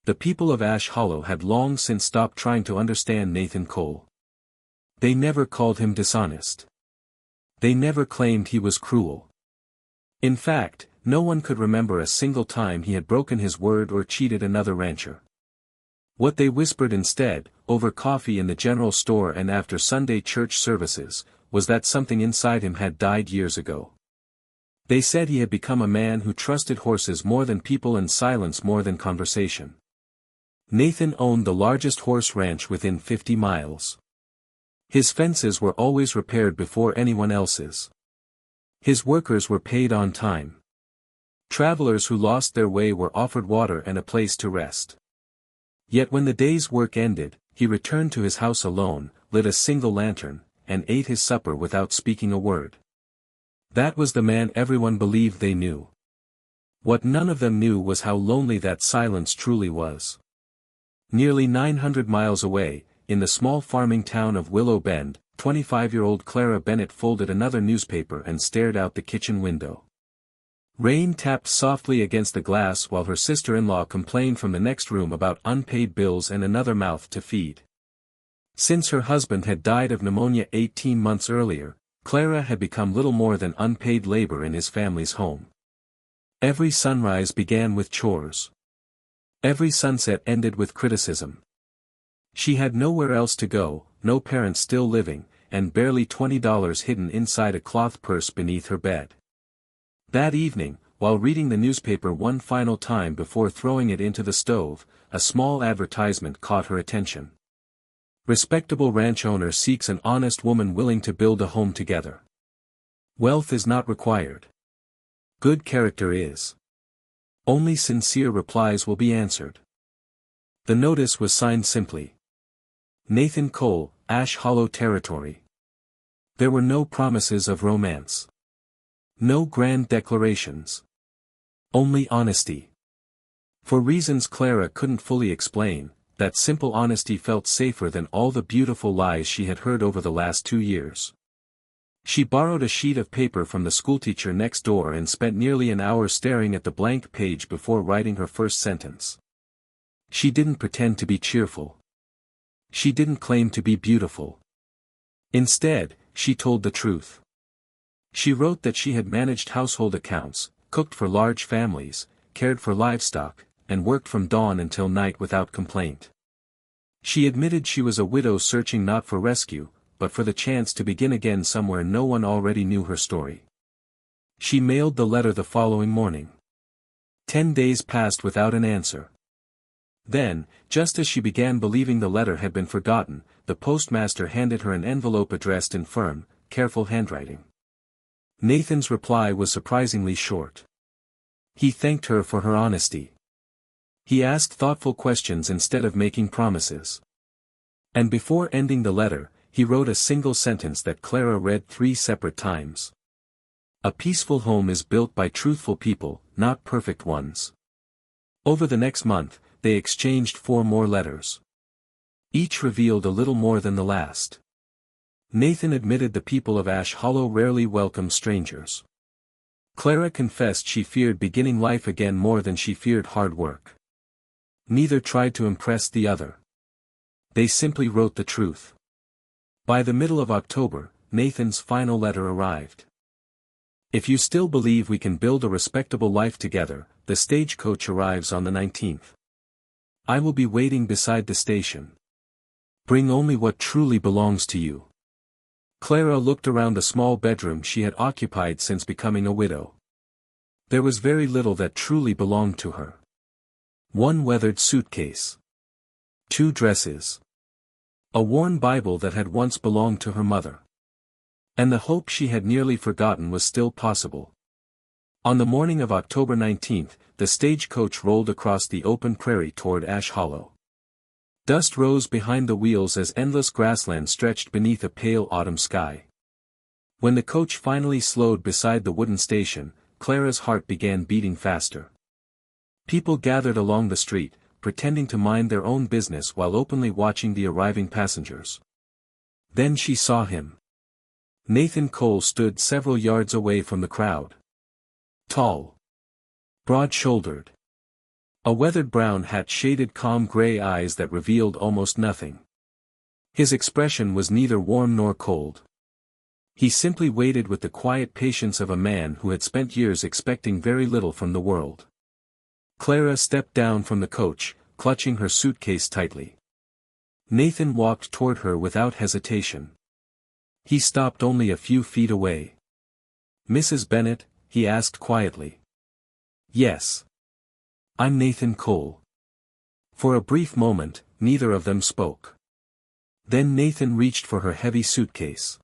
The people of Ash Hollow had long since stopped trying to understand Nathan Cole. They never called him dishonest. They never claimed he was cruel. In fact, no one could remember a single time he had broken his word or cheated another rancher. What they whispered instead, over coffee in the general store and after Sunday church services, was that something inside him had died years ago. They said he had become a man who trusted horses more than people and silence more than conversation. Nathan owned the largest horse ranch within 50 miles. His fences were always repaired before anyone else's. His workers were paid on time. Travelers who lost their way were offered water and a place to rest. Yet when the day's work ended, he returned to his house alone, lit a single lantern, and ate his supper without speaking a word. That was the man everyone believed they knew. What none of them knew was how lonely that silence truly was. Nearly 900 miles away, in the small farming town of Willow Bend, 25-year-old Clara Bennett folded another newspaper and stared out the kitchen window. Rain tapped softly against the glass while her sister-in-law complained from the next room about unpaid bills and another mouth to feed. Since her husband had died of pneumonia 18 months earlier, Clara had become little more than unpaid labor in his family's home. Every sunrise began with chores. Every sunset ended with criticism. She had nowhere else to go, no parents still living, and barely $20 hidden inside a cloth purse beneath her bed. That evening, while reading the newspaper one final time before throwing it into the stove, a small advertisement caught her attention. Respectable ranch owner seeks an honest woman willing to build a home together. Wealth is not required. Good character is. Only sincere replies will be answered. The notice was signed simply. Nathan Cole, Ash Hollow Territory. There were no promises of romance. No grand declarations. Only honesty. For reasons Clara couldn't fully explain, that simple honesty felt safer than all the beautiful lies she had heard over the last 2 years. She borrowed a sheet of paper from the schoolteacher next door and spent nearly an hour staring at the blank page before writing her first sentence. She didn't pretend to be cheerful. She didn't claim to be beautiful. Instead, she told the truth. She wrote that she had managed household accounts, cooked for large families, cared for livestock, and worked from dawn until night without complaint. She admitted she was a widow searching not for rescue, but for the chance to begin again somewhere no one already knew her story. She mailed the letter the following morning. 10 days passed without an answer. Then, just as she began believing the letter had been forgotten, the postmaster handed her an envelope addressed in firm, careful handwriting. Nathan's reply was surprisingly short. He thanked her for her honesty. He asked thoughtful questions instead of making promises. And before ending the letter, he wrote a single sentence that Clara read 3 separate times. A peaceful home is built by truthful people, not perfect ones. Over the next month, they exchanged 4 more letters. Each revealed a little more than the last. Nathan admitted the people of Ash Hollow rarely welcome strangers. Clara confessed she feared beginning life again more than she feared hard work. Neither tried to impress the other. They simply wrote the truth. By the middle of October, Nathan's final letter arrived. If you still believe we can build a respectable life together, the stagecoach arrives on the 19th. I will be waiting beside the station. Bring only what truly belongs to you. Clara looked around the small bedroom she had occupied since becoming a widow. There was very little that truly belonged to her. 1 weathered suitcase. 2 dresses. A worn Bible that had once belonged to her mother. And the hope she had nearly forgotten was still possible. On the morning of October 19th, the stagecoach rolled across the open prairie toward Ash Hollow. Dust rose behind the wheels as endless grassland stretched beneath a pale autumn sky. When the coach finally slowed beside the wooden station, Clara's heart began beating faster. People gathered along the street, pretending to mind their own business while openly watching the arriving passengers. Then she saw him. Nathan Cole stood several yards away from the crowd. Tall. Broad-shouldered. A weathered brown hat shaded calm gray eyes that revealed almost nothing. His expression was neither warm nor cold. He simply waited with the quiet patience of a man who had spent years expecting very little from the world. Clara stepped down from the coach, clutching her suitcase tightly. Nathan walked toward her without hesitation. He stopped only a few feet away. "Mrs. Bennett?" he asked quietly. "Yes. I'm Nathan Cole." For a brief moment, neither of them spoke. Then Nathan reached for her heavy suitcase.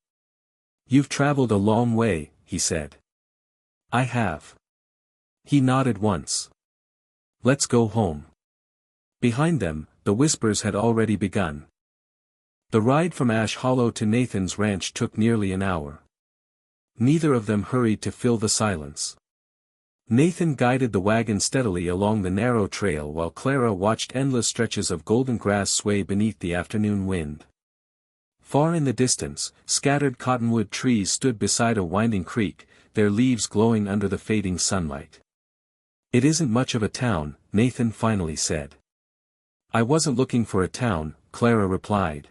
"You've traveled a long way," he said. "I have." He nodded once. "Let's go home." Behind them, the whispers had already begun. The ride from Ash Hollow to Nathan's ranch took nearly an hour. Neither of them hurried to fill the silence. Nathan guided the wagon steadily along the narrow trail while Clara watched endless stretches of golden grass sway beneath the afternoon wind. Far in the distance, scattered cottonwood trees stood beside a winding creek, their leaves glowing under the fading sunlight. "It isn't much of a town," Nathan finally said. "I wasn't looking for a town," Clara replied.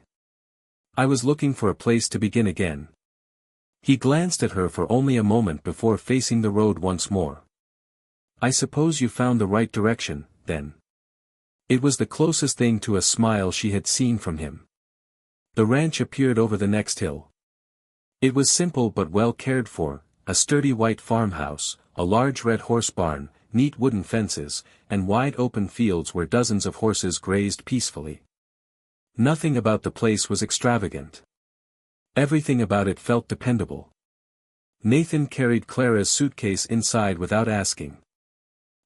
"I was looking for a place to begin again." He glanced at her for only a moment before facing the road once more. "I suppose you found the right direction, then." It was the closest thing to a smile she had seen from him. The ranch appeared over the next hill. It was simple but well cared for, a sturdy white farmhouse, a large red horse barn, neat wooden fences, and wide open fields where dozens of horses grazed peacefully. Nothing about the place was extravagant. Everything about it felt dependable. Nathan carried Clara's suitcase inside without asking.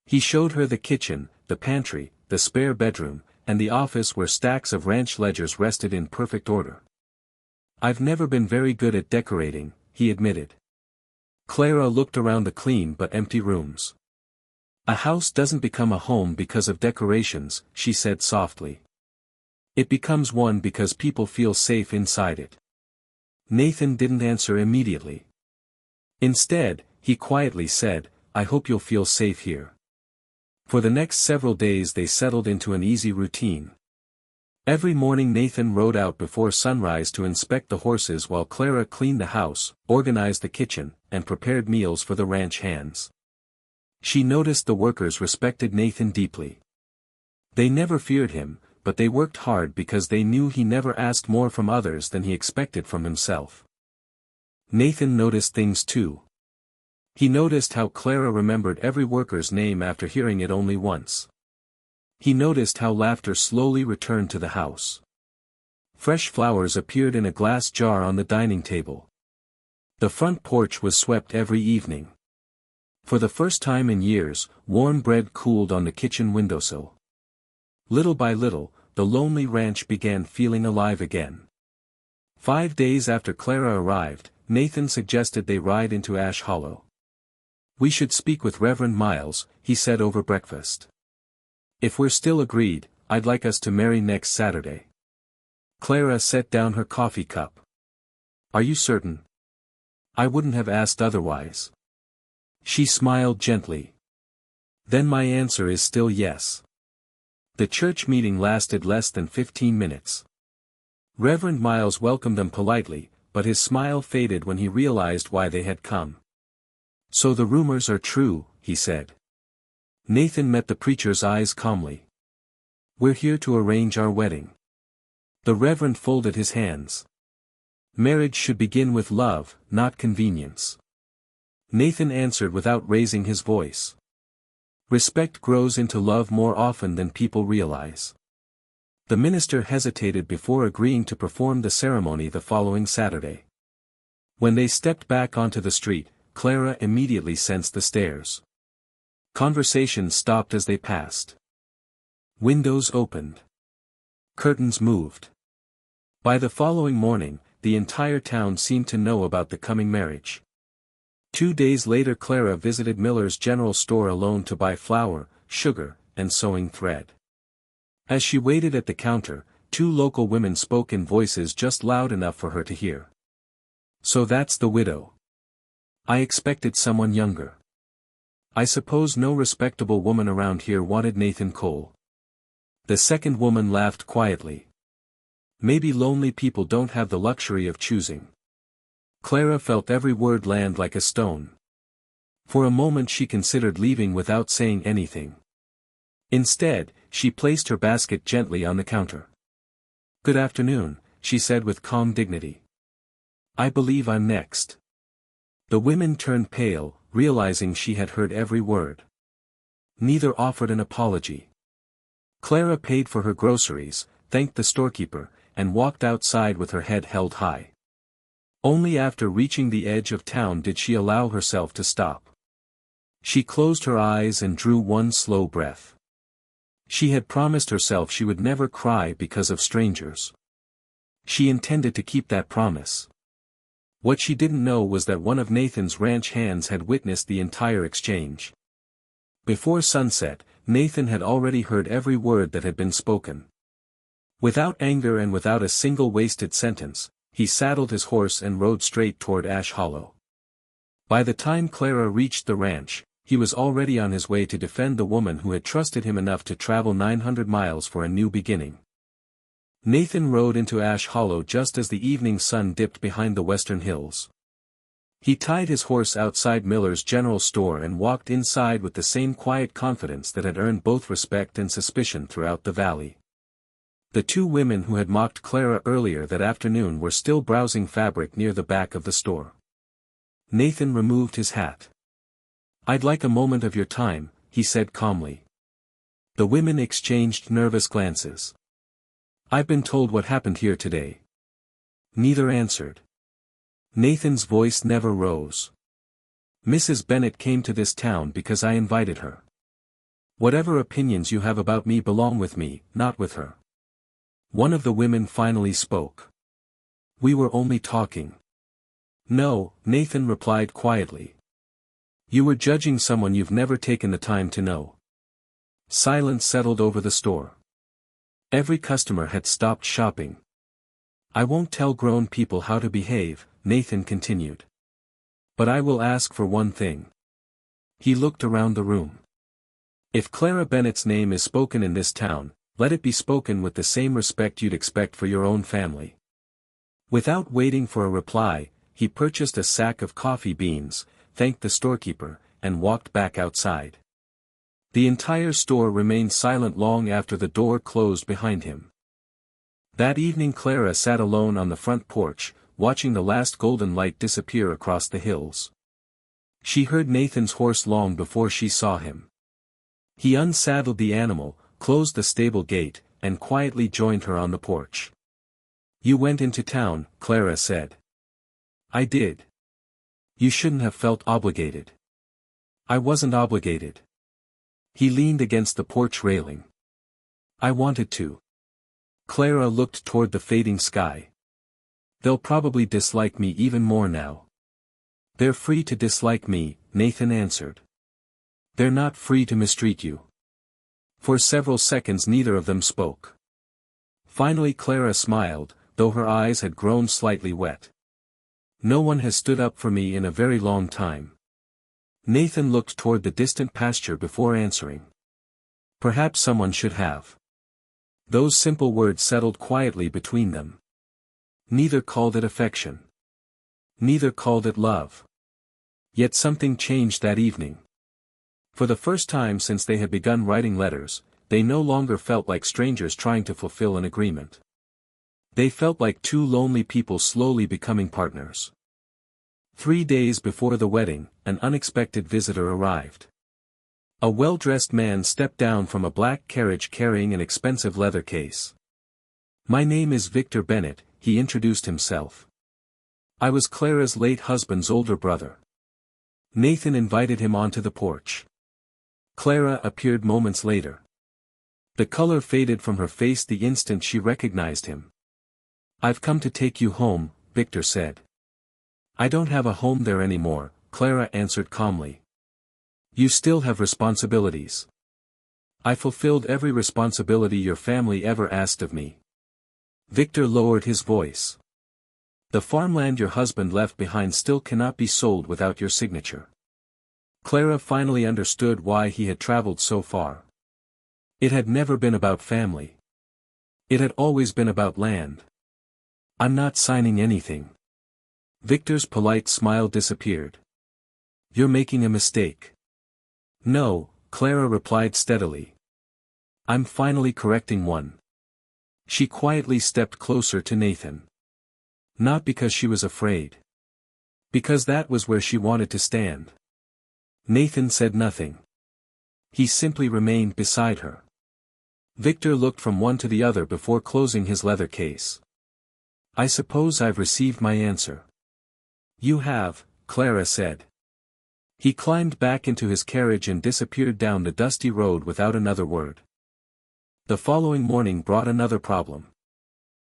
He showed her the kitchen, the pantry, the spare bedroom, and the office where stacks of ranch ledgers rested in perfect order. "I've never been very good at decorating," he admitted. Clara looked around the clean but empty rooms. "A house doesn't become a home because of decorations," she said softly. "It becomes one because people feel safe inside it." Nathan didn't answer immediately. Instead, he quietly said, "I hope you'll feel safe here." For the next several days they settled into an easy routine. Every morning Nathan rode out before sunrise to inspect the horses while Clara cleaned the house, organized the kitchen, and prepared meals for the ranch hands. She noticed the workers respected Nathan deeply. They never feared him, but they worked hard because they knew he never asked more from others than he expected from himself. Nathan noticed things too. He noticed how Clara remembered every worker's name after hearing it only once. He noticed how laughter slowly returned to the house. Fresh flowers appeared in a glass jar on the dining table. The front porch was swept every evening. For the first time in years, warm bread cooled on the kitchen windowsill. Little by little, the lonely ranch began feeling alive again. 5 days after Clara arrived, Nathan suggested they ride into Ash Hollow. "We should speak with Reverend Miles," he said over breakfast. "If we're still agreed, I'd like us to marry next Saturday." Clara set down her coffee cup. "Are you certain? I wouldn't have asked otherwise." She smiled gently. "Then my answer is still yes." The church meeting lasted less than 15 minutes. Reverend Miles welcomed them politely, but his smile faded when he realized why they had come. "So the rumors are true," he said. Nathan met the preacher's eyes calmly. "We're here to arrange our wedding." The Reverend folded his hands. "Marriage should begin with love, not convenience." Nathan answered without raising his voice. "Respect grows into love more often than people realize." The minister hesitated before agreeing to perform the ceremony the following Saturday. When they stepped back onto the street, Clara immediately sensed the stares. Conversation stopped as they passed. Windows opened. Curtains moved. By the following morning, the entire town seemed to know about the coming marriage. 2 days later Clara visited Miller's general store alone to buy flour, sugar, and sewing thread. As she waited at the counter, 2 local women spoke in voices just loud enough for her to hear. "So that's the widow. I expected someone younger." I suppose no respectable woman around here wanted Nathan Cole. The second woman laughed quietly. Maybe lonely people don't have the luxury of choosing. Clara felt every word land like a stone. For a moment she considered leaving without saying anything. Instead, she placed her basket gently on the counter. "Good afternoon," she said with calm dignity. "I believe I'm next." The women turned pale, realizing she had heard every word. Neither offered an apology. Clara paid for her groceries, thanked the storekeeper, and walked outside with her head held high. Only after reaching the edge of town did she allow herself to stop. She closed her eyes and drew one slow breath. She had promised herself she would never cry because of strangers. She intended to keep that promise. What she didn't know was that one of Nathan's ranch hands had witnessed the entire exchange. Before sunset, Nathan had already heard every word that had been spoken. Without anger and without a single wasted sentence, he saddled his horse and rode straight toward Ash Hollow. By the time Clara reached the ranch, he was already on his way to defend the woman who had trusted him enough to travel 900 miles for a new beginning. Nathan rode into Ash Hollow just as the evening sun dipped behind the western hills. He tied his horse outside Miller's General Store and walked inside with the same quiet confidence that had earned both respect and suspicion throughout the valley. The two women who had mocked Clara earlier that afternoon were still browsing fabric near the back of the store. Nathan removed his hat. "I'd like a moment of your time," he said calmly. The women exchanged nervous glances. "I've been told what happened here today." Neither answered. Nathan's voice never rose. "Mrs. Bennett came to this town because I invited her. Whatever opinions you have about me belong with me, not with her." One of the women finally spoke. "We were only talking." "No," Nathan replied quietly. "You were judging someone you've never taken the time to know." Silence settled over the store. Every customer had stopped shopping. "I won't tell grown people how to behave," Nathan continued. "But I will ask for one thing." He looked around the room. "If Clara Bennett's name is spoken in this town, let it be spoken with the same respect you'd expect for your own family." Without waiting for a reply, he purchased a sack of coffee beans, thanked the storekeeper, and walked back outside. The entire store remained silent long after the door closed behind him. That evening Clara sat alone on the front porch, watching the last golden light disappear across the hills. She heard Nathan's horse long before she saw him. He unsaddled the animal, closed the stable gate, and quietly joined her on the porch. "You went into town," Clara said. "I did." "You shouldn't have felt obligated." "I wasn't obligated." He leaned against the porch railing. "I wanted to." Clara looked toward the fading sky. "They'll probably dislike me even more now." "They're free to dislike me," Nathan answered. "They're not free to mistreat you." For several seconds neither of them spoke. Finally Clara smiled, though her eyes had grown slightly wet. "No one has stood up for me in a very long time." Nathan looked toward the distant pasture before answering. "Perhaps someone should have." Those simple words settled quietly between them. Neither called it affection. Neither called it love. Yet something changed that evening. For the first time since they had begun writing letters, they no longer felt like strangers trying to fulfill an agreement. They felt like two lonely people slowly becoming partners. 3 days before the wedding, an unexpected visitor arrived. A well-dressed man stepped down from a black carriage carrying an expensive leather case. "My name is Victor Bennett," he introduced himself. "I was Clara's late husband's older brother." Nathan invited him onto the porch. Clara appeared moments later. The color faded from her face the instant she recognized him. "I've come to take you home," Victor said. "I don't have a home there anymore," Clara answered calmly. "You still have responsibilities." "I fulfilled every responsibility your family ever asked of me." Victor lowered his voice. "The farmland your husband left behind still cannot be sold without your signature." Clara finally understood why he had traveled so far. It had never been about family. It had always been about land. "I'm not signing anything." Victor's polite smile disappeared. "You're making a mistake." "No," Clara replied steadily. "I'm finally correcting one." She quietly stepped closer to Nathan. Not because she was afraid. Because that was where she wanted to stand. Nathan said nothing. He simply remained beside her. Victor looked from one to the other before closing his leather case. "I suppose I've received my answer." "You have," Clara said. He climbed back into his carriage and disappeared down the dusty road without another word. The following morning brought another problem.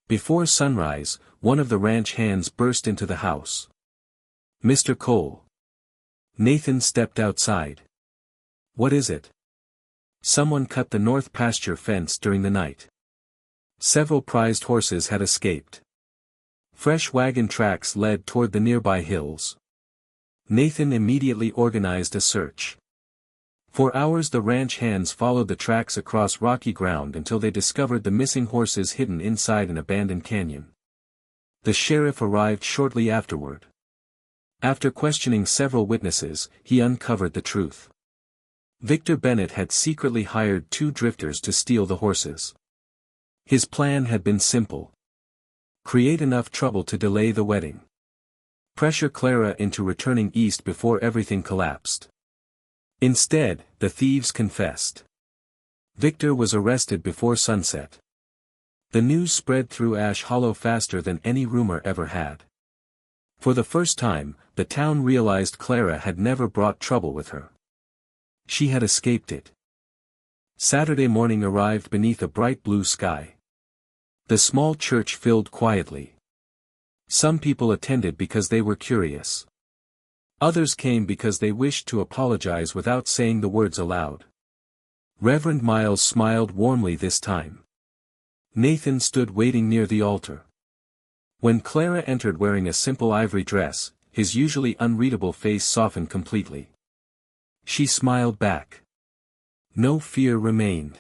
Before sunrise, one of the ranch hands burst into the house. "Mr. Cole." Nathan stepped outside. "What is it?" "Someone cut the north pasture fence during the night. Several prized horses had escaped. Fresh wagon tracks led toward the nearby hills." Nathan immediately organized a search. For hours the ranch hands followed the tracks across rocky ground until they discovered the missing horses hidden inside an abandoned canyon. The sheriff arrived shortly afterward. After questioning several witnesses, he uncovered the truth. Victor Bennett had secretly hired 2 drifters to steal the horses. His plan had been simple. Create enough trouble to delay the wedding. Pressure Clara into returning east before everything collapsed. Instead, the thieves confessed. Victor was arrested before sunset. The news spread through Ash Hollow faster than any rumor ever had. For the first time, the town realized Clara had never brought trouble with her. She had escaped it. Saturday morning arrived beneath a bright blue sky. The small church filled quietly. Some people attended because they were curious. Others came because they wished to apologize without saying the words aloud. Reverend Miles smiled warmly this time. Nathan stood waiting near the altar. When Clara entered wearing a simple ivory dress, his usually unreadable face softened completely. She smiled back. No fear remained.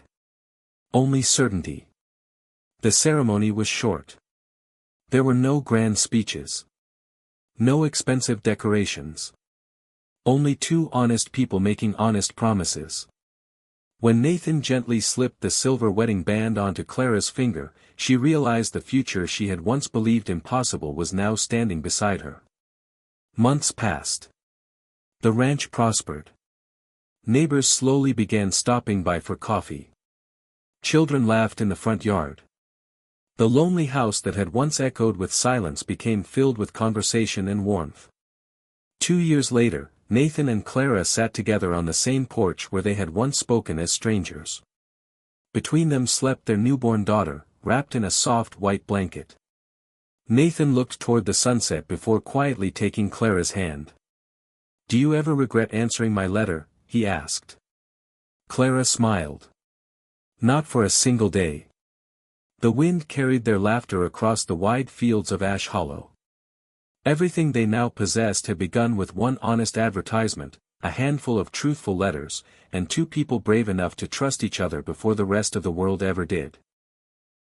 Only certainty. The ceremony was short. There were no grand speeches. No expensive decorations. Only 2 honest people making honest promises. When Nathan gently slipped the silver wedding band onto Clara's finger, she realized the future she had once believed impossible was now standing beside her. Months passed. The ranch prospered. Neighbors slowly began stopping by for coffee. Children laughed in the front yard. The lonely house that had once echoed with silence became filled with conversation and warmth. 2 years later, Nathan and Clara sat together on the same porch where they had once spoken as strangers. Between them slept their newborn daughter, wrapped in a soft white blanket. Nathan looked toward the sunset before quietly taking Clara's hand. "Do you ever regret answering my letter?" he asked. Clara smiled. "Not for a single day." The wind carried their laughter across the wide fields of Ash Hollow. Everything they now possessed had begun with one honest advertisement, a handful of truthful letters, and 2 people brave enough to trust each other before the rest of the world ever did.